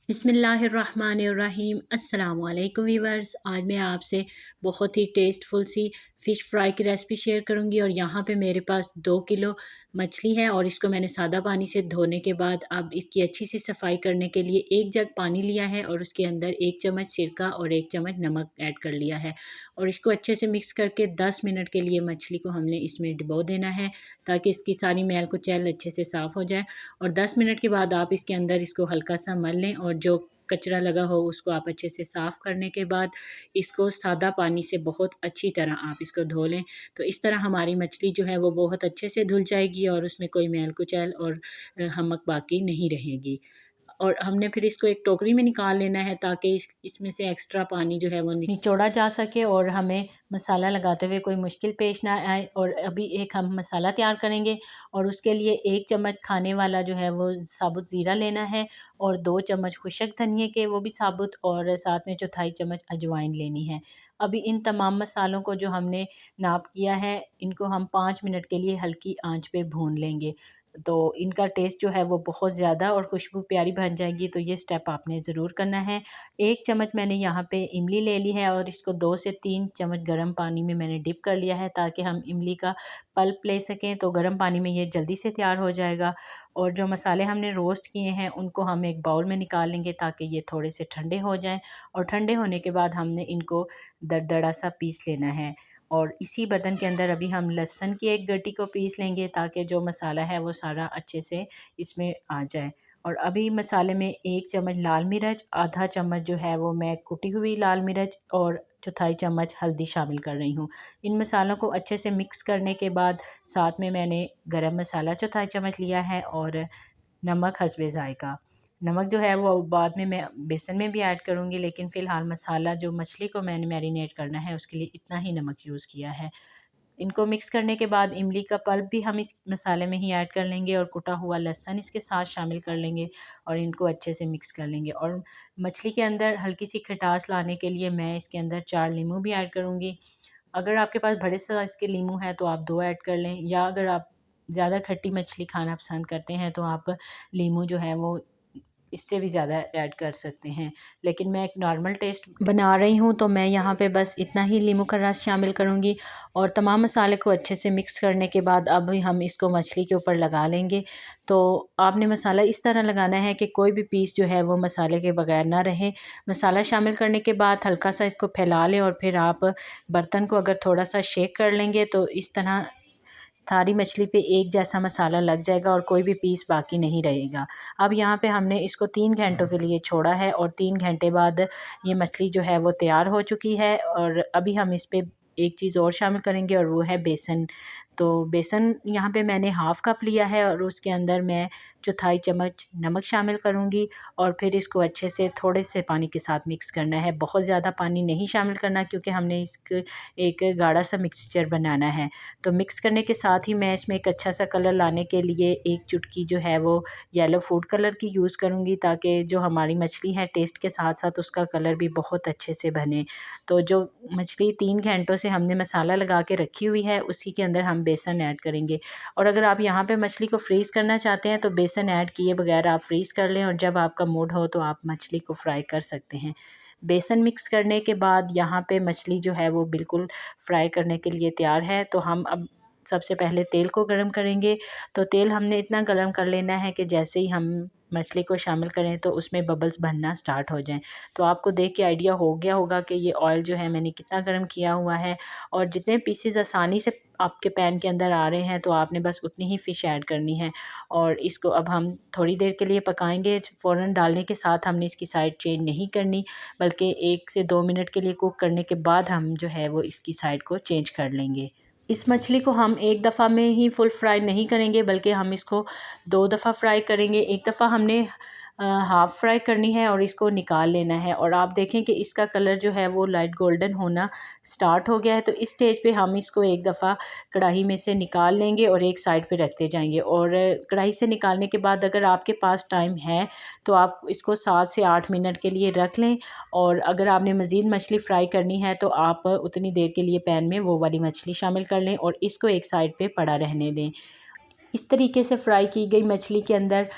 बिस्मिल्लाहिर्रहमानिर्रहीम अस्सलाम वालेकुम वीवर्स। आज मैं आपसे बहुत ही टेस्टफुल सी फ़िश फ्राई की रेसिपी शेयर करूंगी। और यहाँ पे मेरे पास 2 किलो मछली है और इसको मैंने सादा पानी से धोने के बाद अब इसकी अच्छी सी सफाई करने के लिए एक जग पानी लिया है और उसके अंदर 1 चम्मच सिरका और 1 चम्मच नमक ऐड कर लिया है। और इसको अच्छे से मिक्स करके 10 मिनट के लिए मछली को हमने इसमें डुबो देना है ताकि इसकी सारी मैल कुचैल अच्छे से साफ़ हो जाए। और 10 मिनट के बाद आप इसके अंदर इसको हल्का सा मल लें और जो कचरा लगा हो उसको आप अच्छे से साफ़ करने के बाद इसको सादा पानी से बहुत अच्छी तरह आप इसको धो लें। तो इस तरह हमारी मछली जो है वो बहुत अच्छे से धुल जाएगी और उसमें कोई मैल कुचैल और नमक बाकी नहीं रहेगी। और हमने फिर इसको एक टोकरी में निकाल लेना है ताकि इसमें से एक्स्ट्रा पानी जो है वो निचोड़ा जा सके और हमें मसाला लगाते हुए कोई मुश्किल पेश ना आए। और अभी एक हम मसाला तैयार करेंगे और उसके लिए 1 चम्मच खाने वाला जो है वो साबुत ज़ीरा लेना है और 2 चम्मच खुशक धनिए के वो भी साबुत, और साथ में 1/4 चम्मच अजवाइन लेनी है। अभी इन तमाम मसालों को जो हमने नाप किया है इनको हम 5 मिनट के लिए हल्की आंच पे भून लेंगे। तो इनका टेस्ट जो है वो बहुत ज़्यादा और खुशबू प्यारी बन जाएगी। तो ये स्टेप आपने ज़रूर करना है। 1 चम्मच मैंने यहाँ पे इमली ले ली है और इसको 2 से 3 चम्मच गर्म पानी में मैंने डिप कर लिया है ताकि हम इमली का पल्प ले सकें। तो गर्म पानी में ये जल्दी से तैयार हो जाएगा। और जो मसाले हमने रोस्ट किए हैं उनको हम एक बाउल में निकाल लेंगे ताकि ये थोड़े से ठंडे हो जाएं। और ठंडे होने के बाद हमने इनको दरदरा सा पीस लेना है। और इसी बर्तन के अंदर अभी हम लहसुन की एक गड्डी को पीस लेंगे ताकि जो मसाला है वो सारा अच्छे से इसमें आ जाए। और अभी मसाले में 1 चम्मच लाल मिर्च, आधा चम्मच जो है वो मैं कुटी हुई लाल मिर्च और 1/4 चम्मच हल्दी शामिल कर रही हूँ। इन मसालों को अच्छे से मिक्स करने के बाद साथ में मैंने गरम मसाला 1/4 चम्मच लिया है और नमक हस्बे ज़ायक़ा। नमक जो है वो बाद में मैं बेसन में भी ऐड करूँगी, लेकिन फ़िलहाल मसाला जो मछली को मैंने मैरिनेट करना है उसके लिए इतना ही नमक यूज़ किया है। इनको मिक्स करने के बाद इमली का पल्प भी हम इस मसाले में ही ऐड कर लेंगे और कुटा हुआ लहसुन इसके साथ शामिल कर लेंगे और इनको अच्छे से मिक्स कर लेंगे। और मछली के अंदर हल्की सी खटास लाने के लिए मैं इसके अंदर 4 नींबू भी ऐड करूँगी। अगर आपके पास बड़े साइज़ के नींबू हैं तो आप 2 ऐड कर लें, या अगर आप ज़्यादा खट्टी मछली खाना पसंद करते हैं तो आप नींबू जो है वो इससे भी ज़्यादा ऐड कर सकते हैं। लेकिन मैं एक नॉर्मल टेस्ट बना रही हूँ तो मैं यहाँ पे बस इतना ही नींबू का रस शामिल करूँगी। और तमाम मसाले को अच्छे से मिक्स करने के बाद अब हम इसको मछली के ऊपर लगा लेंगे। तो आपने मसाला इस तरह लगाना है कि कोई भी पीस जो है वो मसाले के बगैर ना रहे। मसाला शामिल करने के बाद हल्का सा इसको फैला लें और फिर आप बर्तन को अगर थोड़ा सा शेक कर लेंगे तो इस तरह सारी मछली पे एक जैसा मसाला लग जाएगा और कोई भी पीस बाकी नहीं रहेगा। अब यहाँ पे हमने इसको 3 घंटों के लिए छोड़ा है और 3 घंटे बाद ये मछली जो है वो तैयार हो चुकी है। और अभी हम इस पे एक चीज़ और शामिल करेंगे और वो है बेसन। तो बेसन यहाँ पे मैंने हाफ़ कप लिया है और उसके अंदर मैं 1/4 चम्मच नमक शामिल करूँगी और फिर इसको अच्छे से थोड़े से पानी के साथ मिक्स करना है। बहुत ज़्यादा पानी नहीं शामिल करना क्योंकि हमने इसक एक गाढ़ा सा मिक्सचर बनाना है। तो मिक्स करने के साथ ही मैं इसमें एक अच्छा सा कलर लाने के लिए एक चुटकी जो है वो येलो फूड कलर की यूज़ करूँगी ताकि जो हमारी मछली है टेस्ट के साथ साथ उसका कलर भी बहुत अच्छे से बने। तो जो मछली 3 घंटों से हमने मसाला लगा के रखी हुई है उसी के अंदर हम बेसन ऐड करेंगे। और अगर आप यहाँ पे मछली को फ्रीज़ करना चाहते हैं तो बेसन ऐड किए बगैर आप फ्रीज़ कर लें और जब आपका मूड हो तो आप मछली को फ्राई कर सकते हैं। बेसन मिक्स करने के बाद यहाँ पे मछली जो है वो बिल्कुल फ्राई करने के लिए तैयार है। तो हम अब सबसे पहले तेल को गरम करेंगे। तो तेल हमने इतना गरम कर लेना है कि जैसे ही हम मछली को शामिल करें तो उसमें बबल्स बनना स्टार्ट हो जाएं। तो आपको देख के आइडिया हो गया होगा कि ये ऑयल जो है मैंने कितना गरम किया हुआ है। और जितने पीसेस आसानी से आपके पैन के अंदर आ रहे हैं तो आपने बस उतनी ही फ़िश ऐड करनी है। और इसको अब हम थोड़ी देर के लिए पकाएंगे। फ़ौरन डालने के साथ हमने इसकी साइड चेंज नहीं करनी, बल्कि 1 से 2 मिनट के लिए कुक करने के बाद हम जो है वो इसकी साइड को चेंज कर लेंगे। इस मछली को हम एक दफ़ा में ही फुल फ्राई नहीं करेंगे बल्कि हम इसको 2 दफ़ा फ्राई करेंगे। एक दफ़ा हमने हाफ़ फ्राई करनी है और इसको निकाल लेना है। और आप देखें कि इसका कलर जो है वो लाइट गोल्डन होना स्टार्ट हो गया है। तो इस स्टेज पे हम इसको एक दफ़ा कढ़ाई में से निकाल लेंगे और एक साइड पे रखते जाएंगे। और कढ़ाई से निकालने के बाद अगर आपके पास टाइम है तो आप इसको 7 से 8 मिनट के लिए रख लें। और अगर आपने मज़ीद मछली फ्राई करनी है तो आप उतनी देर के लिए पैन में वो वाली मछली शामिल कर लें और इसको एक साइड पे पड़ा रहने दें। इस तरीके से फ्राई की गई मछली के अंदर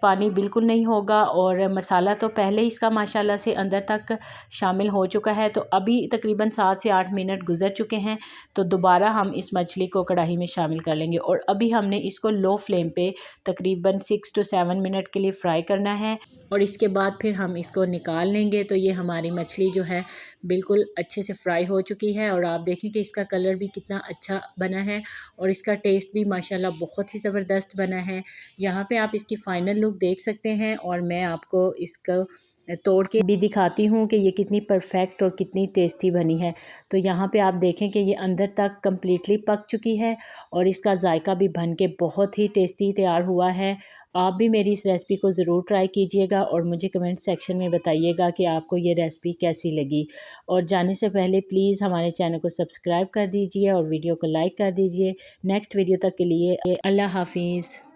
पानी बिल्कुल नहीं होगा और मसाला तो पहले इसका माशाल्लाह से अंदर तक शामिल हो चुका है। तो अभी तकरीबन 7 से 8 मिनट गुजर चुके हैं। तो दोबारा हम इस मछली को कढ़ाई में शामिल कर लेंगे और अभी हमने इसको लो फ्लेम पे तकरीबन 6 to 7 मिनट के लिए फ्राई करना है और इसके बाद फिर हम इसको निकाल लेंगे। तो ये हमारी मछली जो है बिल्कुल अच्छे से फ्राई हो चुकी है और आप देखें कि इसका कलर भी कितना अच्छा बना है और इसका टेस्ट भी माशाल्लाह बहुत ही ज़बरदस्त बना है। यहाँ पे आप इसकी फ़ाइनल लुक देख सकते हैं और मैं आपको इसको तोड़ के भी दिखाती हूँ कि ये कितनी परफेक्ट और कितनी टेस्टी बनी है। तो यहाँ पे आप देखें कि ये अंदर तक कम्प्लीटली पक चुकी है और इसका जायका भी बन के बहुत ही टेस्टी तैयार हुआ है। आप भी मेरी इस रेसिपी को ज़रूर ट्राई कीजिएगा और मुझे कमेंट सेक्शन में बताइएगा कि आपको ये रेसिपी कैसी लगी। और जाने से पहले प्लीज़ हमारे चैनल को सब्सक्राइब कर दीजिए और वीडियो को लाइक कर दीजिए। नेक्स्ट वीडियो तक के लिए अल्लाह हाफिज़।